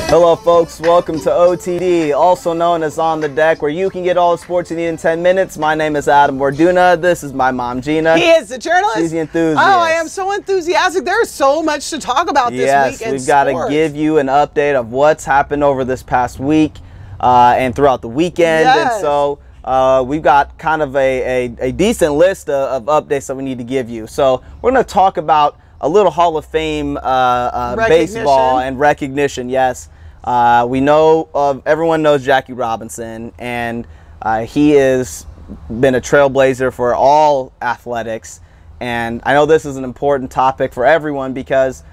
Hello folks, welcome to OTD, also known as On the Deck, where you can get all the sports you need in 10 minutes. My name is Adam Warduna. This is my mom, Gina. He is the journalist. She's the enthusiast. Oh, I am so enthusiastic. There's so much to talk about this week in Yes, we've got to give you an update of what's happened over this past week and throughout the weekend. Yes. And so we've got kind of a decent list of updates that we need to give you. So we're going to talk about a little Hall of Fame baseball and recognition, yes. We know everyone knows Jackie Robinson, and he has been a trailblazer for all athletics. And I know this is an important topic for everyone because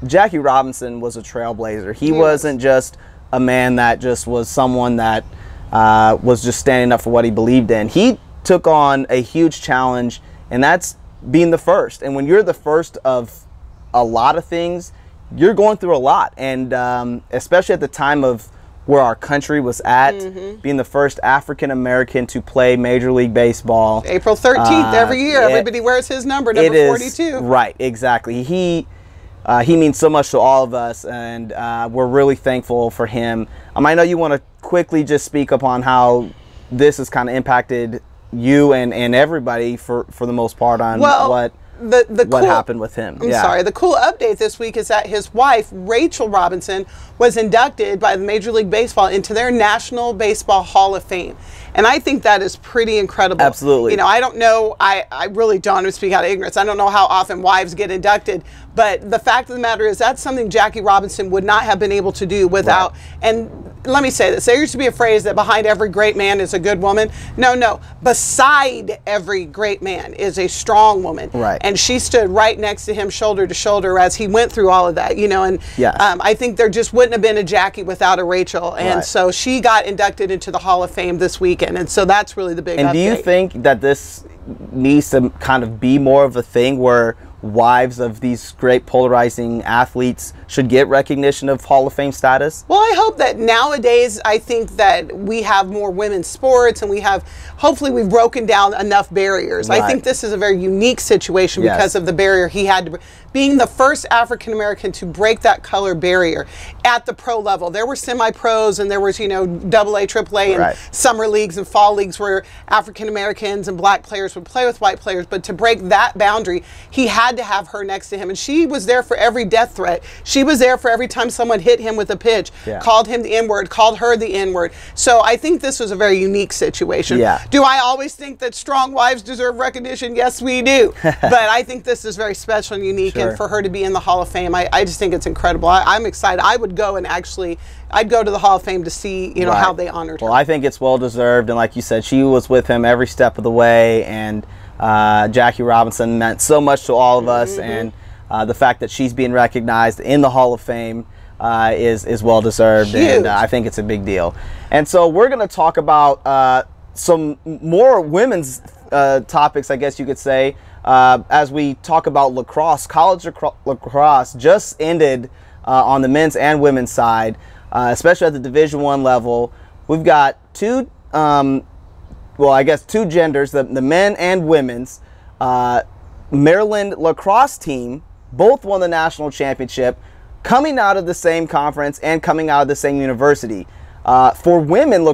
Jackie Robinson was a trailblazer. He wasn't just a man that just was someone that was just standing up for what he believed in. He took on a huge challenge, and that's being the first. And when you're the first of a lot of things, you're going through a lot. And especially at the time of where our country was at, being the first African-American to play Major League Baseball. April 13th every year. Everybody wears his number 42. Right, exactly. He means so much to all of us, and we're really thankful for him. I know you want to quickly just speak upon how this has kind of impacted you and everybody for the most part on what happened with him. I'm sorry. The cool update this week is that his wife, Rachel Robinson, was inducted by the Major League Baseball into their National Baseball Hall of Fame. And I think that is pretty incredible. Absolutely. You know, I don't know, I really don't speak out of ignorance. I don't know how often wives get inducted, but the fact of the matter is that's something Jackie Robinson would not have been able to do without, and let me say this, there used to be a phrase that behind every great man is a good woman. No, beside every great man is a strong woman. Right. And she stood right next to him shoulder to shoulder as he went through all of that, you know, and I think there just wouldn't have been a Jackie without a Rachel. And so she got inducted into the Hall of Fame this weekend. And so that's really the big update. And do you think that this needs to kind of be more of a thing where wives of these great polarizing athletes should get recognition of Hall of Fame status? Well, I hope that nowadays, I think that we have more women's sports and we have, hopefully we've broken down enough barriers. Right. I think this is a very unique situation because of the barrier he had to, being the first African-American to break that color barrier at the pro level. There were semi-pros and there was, you know, AA, AAA and summer leagues and fall leagues where African-Americans and black players would play with white players. But to break that boundary, he had to have her next to him. And she was there for every death threat. She was there for every time someone hit him with a pitch, called him the N-word, called her the N-word. So I think this was a very unique situation. Do I always think that strong wives deserve recognition? Yes, we do. But I think this is very special and unique. And for her to be in the Hall of Fame, I just think it's incredible. I'm excited. I would go and I'd go to the Hall of Fame to see, you know, how they honored her. Well, I think it's well deserved. And like you said, she was with him every step of the way. And Jackie Robinson meant so much to all of us. And the fact that she's being recognized in the Hall of Fame is well deserved. Huge. And I think it's a big deal. And so we're going to talk about some more women's topics, I guess you could say. As we talk about lacrosse, college lacrosse just ended on the men's and women's side, especially at the Division I level. We've got two genders, the men and women's. Maryland lacrosse team both won the national championship, coming out of the same conference and coming out of the same university. For women,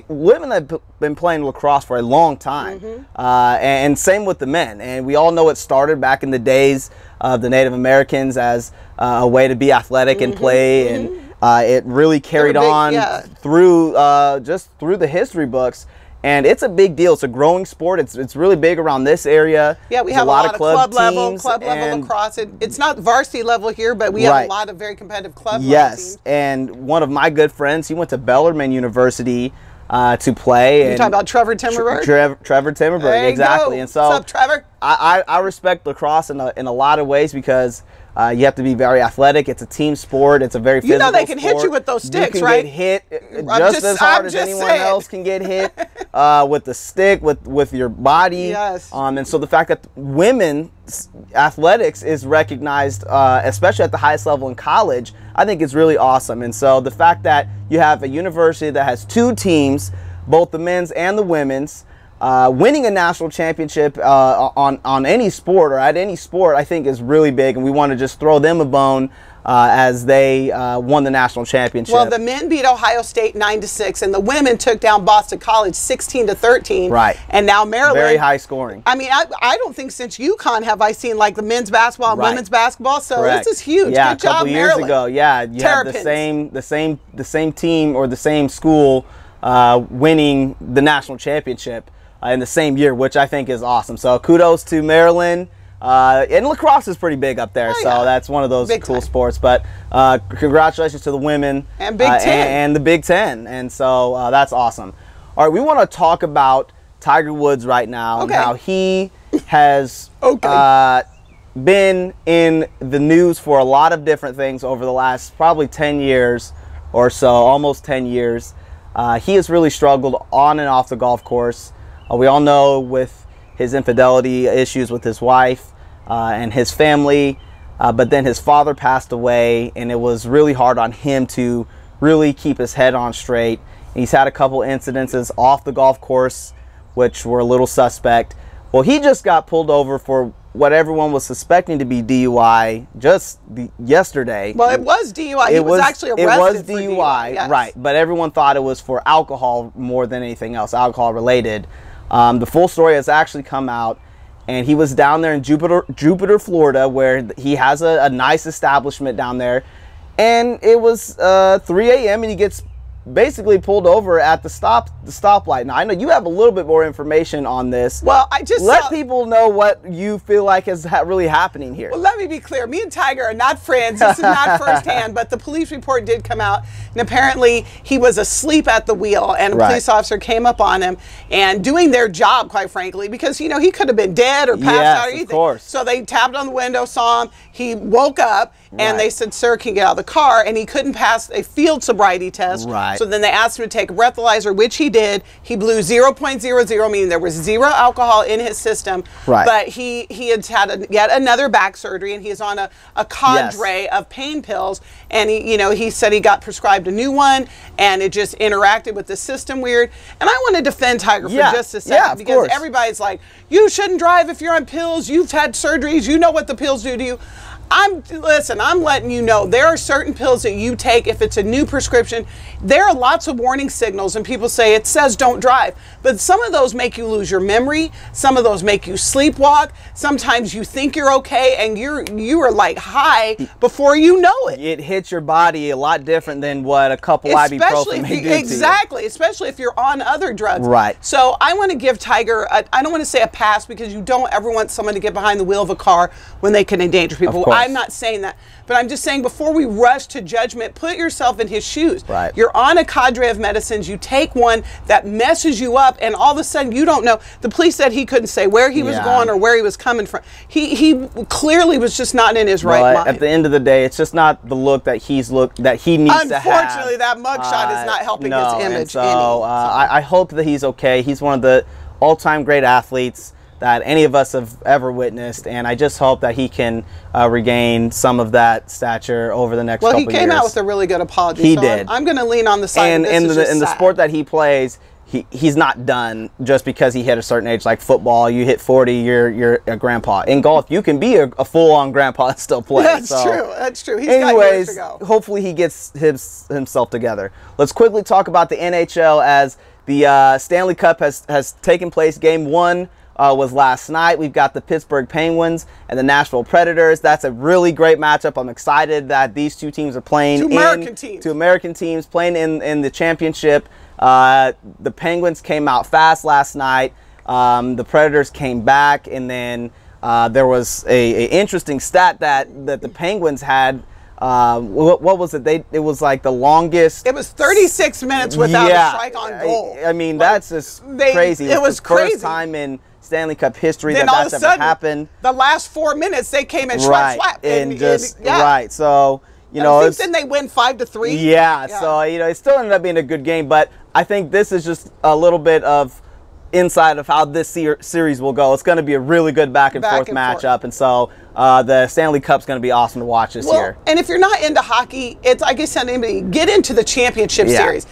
women have been playing lacrosse for a long time, and same with the men. And we all know it started back in the days of the Native Americans as a way to be athletic and play, and it really carried on through just through the history books. And it's a big deal. It's a growing sport. It's really big around this area. Yeah, we have a lot of club level lacrosse. It's not varsity level here, but we have a lot of very competitive club level teams. And one of my good friends, he went to Bellarmine University to play. You're talking about Trevor Timmerberg? Trevor Timmerberg, exactly. Go. And so, what's up, Trevor? I respect lacrosse in a lot of ways because you have to be very athletic. It's a team sport. It's a very physical sport. You know they can hit you with those sticks, right? You can get hit just as hard as anyone else can get hit with the stick, with your body. Yes. And so the fact that women's athletics is recognized, especially at the highest level in college, I think is really awesome. And so the fact that you have a university that has two teams, both the men's and the women's, winning a national championship on any sport or at any sport, I think, is really big, and we want to just throw them a bone as they won the national championship. Well, the men beat Ohio State 9-6, and the women took down Boston College 16-13. Right. And now Maryland. Very high scoring. I mean, I don't think since UConn have I seen like the men's basketball and women's basketball. So Correct. this is huge. Yeah, Good job, a couple years Maryland. ago. Yeah, you had the same team or the same school winning the national championship in the same year, which I think is awesome. So kudos to Maryland. And lacrosse is pretty big up there, so that's one of those cool sports. But congratulations to the women and Big Ten and the Big Ten, and so that's awesome. All right, we want to talk about Tiger Woods right now and how he has been in the news for a lot of different things over the last probably 10 years or so, almost 10 years. He has really struggled on and off the golf course. We all know with his infidelity issues with his wife and his family, but then his father passed away, and it was really hard on him to really keep his head on straight. He's had a couple incidences off the golf course which were a little suspect. Well, he just got pulled over for what everyone was suspecting to be DUI just yesterday. Well, it was DUI. He was actually arrested for DUI. Yes. Right, but everyone thought it was for alcohol more than anything else, alcohol related. The full story has actually come out, and he was down there in Jupiter, Florida, where he has a nice establishment down there, and it was 3 a.m. and he gets basically pulled over at the stoplight. Now, I know you have a little bit more information on this. Well, I just let people know what you feel like is really happening here. Well, let me be clear. Me and Tiger are not friends. This is not firsthand, but the police report did come out, and apparently he was asleep at the wheel, and a police officer came up on him and doing their job, quite frankly, because, you know, he could have been dead or passed out or anything. Of course. So they tapped on the window, saw him. He woke up, and they said, "Sir, can you get out of the car?" And he couldn't pass a field sobriety test. Right. So then they asked him to take a breathalyzer, which he did. He blew 0.00, meaning there was zero alcohol in his system. Right. But he had yet another back surgery, and he's on a cadre of pain pills. And he said he got prescribed a new one, and it just interacted with the system weird. And I want to defend Tiger for just a second, because everybody's like, you shouldn't drive if you're on pills. You've had surgeries. You know what the pills do to you. Listen, I'm letting you know, there are certain pills that you take if it's a new prescription. There are lots of warning signals, and people say it says don't drive. But some of those make you lose your memory. Some of those make you sleepwalk. Sometimes you think you're okay, and you are like high before you know it. It hits your body a lot different than what a couple ibuprofen may do to you. Exactly, especially if you're on other drugs. Right. So I want to give Tiger, I don't want to say a pass, because you don't ever want someone to get behind the wheel of a car when they can endanger people. I'm not saying that, but I'm just saying, before we rush to judgment, put yourself in his shoes. Right. You're on a cadre of medicines. You take one that messes you up, and all of a sudden you don't know. The police said he couldn't say where he was going or where he was coming from. He clearly was just not in his right mind. At the end of the day, it's just not the look that he needs to have. Unfortunately, that mugshot is not helping his image. And so I hope that he's okay. He's one of the all-time great athletes that any of us have ever witnessed, and I just hope that he can regain some of that stature over the next couple of years. Well, he came out with a really good apology. He did. I'm going to lean on the side and of this in the sport that he plays, he's not done just because he hit a certain age. Like football, you hit 40, you're a grandpa. In golf, you can be a full-on grandpa and still play. That's true. That's true. He's got years to go. Hopefully he gets himself together. Let's quickly talk about the NHL, as the Stanley Cup has taken place. Game 1 was last night. We've got the Pittsburgh Penguins and the Nashville Predators. That's a really great matchup. I'm excited that these two teams are playing. Two American teams playing in the championship. The Penguins came out fast last night. The Predators came back, and then there was a interesting stat that the Penguins had. What was it? It was like the longest. It was 36 minutes without a strike on goal. I mean, that's just crazy. It was the crazy. First time in Stanley Cup history then that's ever happened. The last 4 minutes they came and swap. Right. So then they win 5-3. Yeah. So it still ended up being a good game, but I think this is just a little bit of insight of how this series will go. It's going to be a really good back and forth matchup, and so the Stanley Cup's going to be awesome to watch this year. And if you're not into hockey, it's like I said, anybody get into the championship series.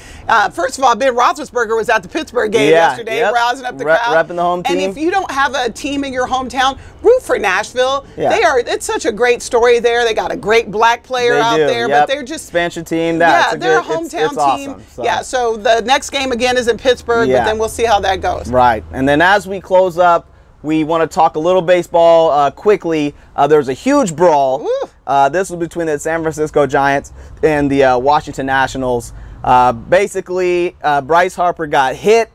First of all, Ben Roethlisberger was at the Pittsburgh game yesterday, rousing up the crowd, repping the home team. And if you don't have a team in your hometown, root for Nashville. It's such a great story there. They got a great black player out there, but they're just expansion team. They're a hometown team. Awesome, so. Yeah, so the next game again is in Pittsburgh, but then we'll see how that goes. Right, and then as we close up, we want to talk a little baseball quickly. There's a huge brawl. This was between the San Francisco Giants and the Washington Nationals. Basically, Bryce Harper got hit,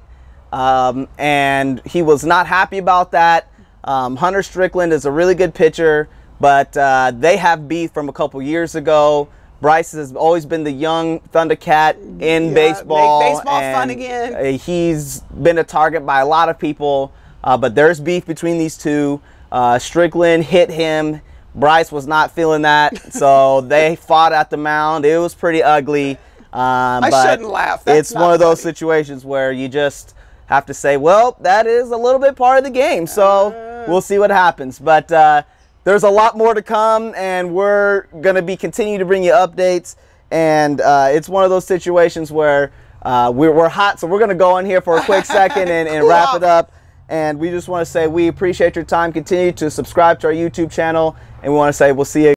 and he was not happy about that. Hunter Strickland is a really good pitcher, but they have beef from a couple years ago. Bryce has always been the young Thundercat in baseball. Make baseball fun again. He's been a target by a lot of people. But there's beef between these two. Strickland hit him. Bryce was not feeling that, so they fought at the mound. It was pretty ugly. I shouldn't laugh. It's one of those situations where you just have to say, well, that is a little bit part of the game, so we'll see what happens. But there's a lot more to come, and we're going to be continuing to bring you updates. And it's one of those situations where we're hot, so we're going to go in here for a quick second and wrap it up. And we just want to say we appreciate your time. Continue to subscribe to our YouTube channel. And we want to say we'll see you.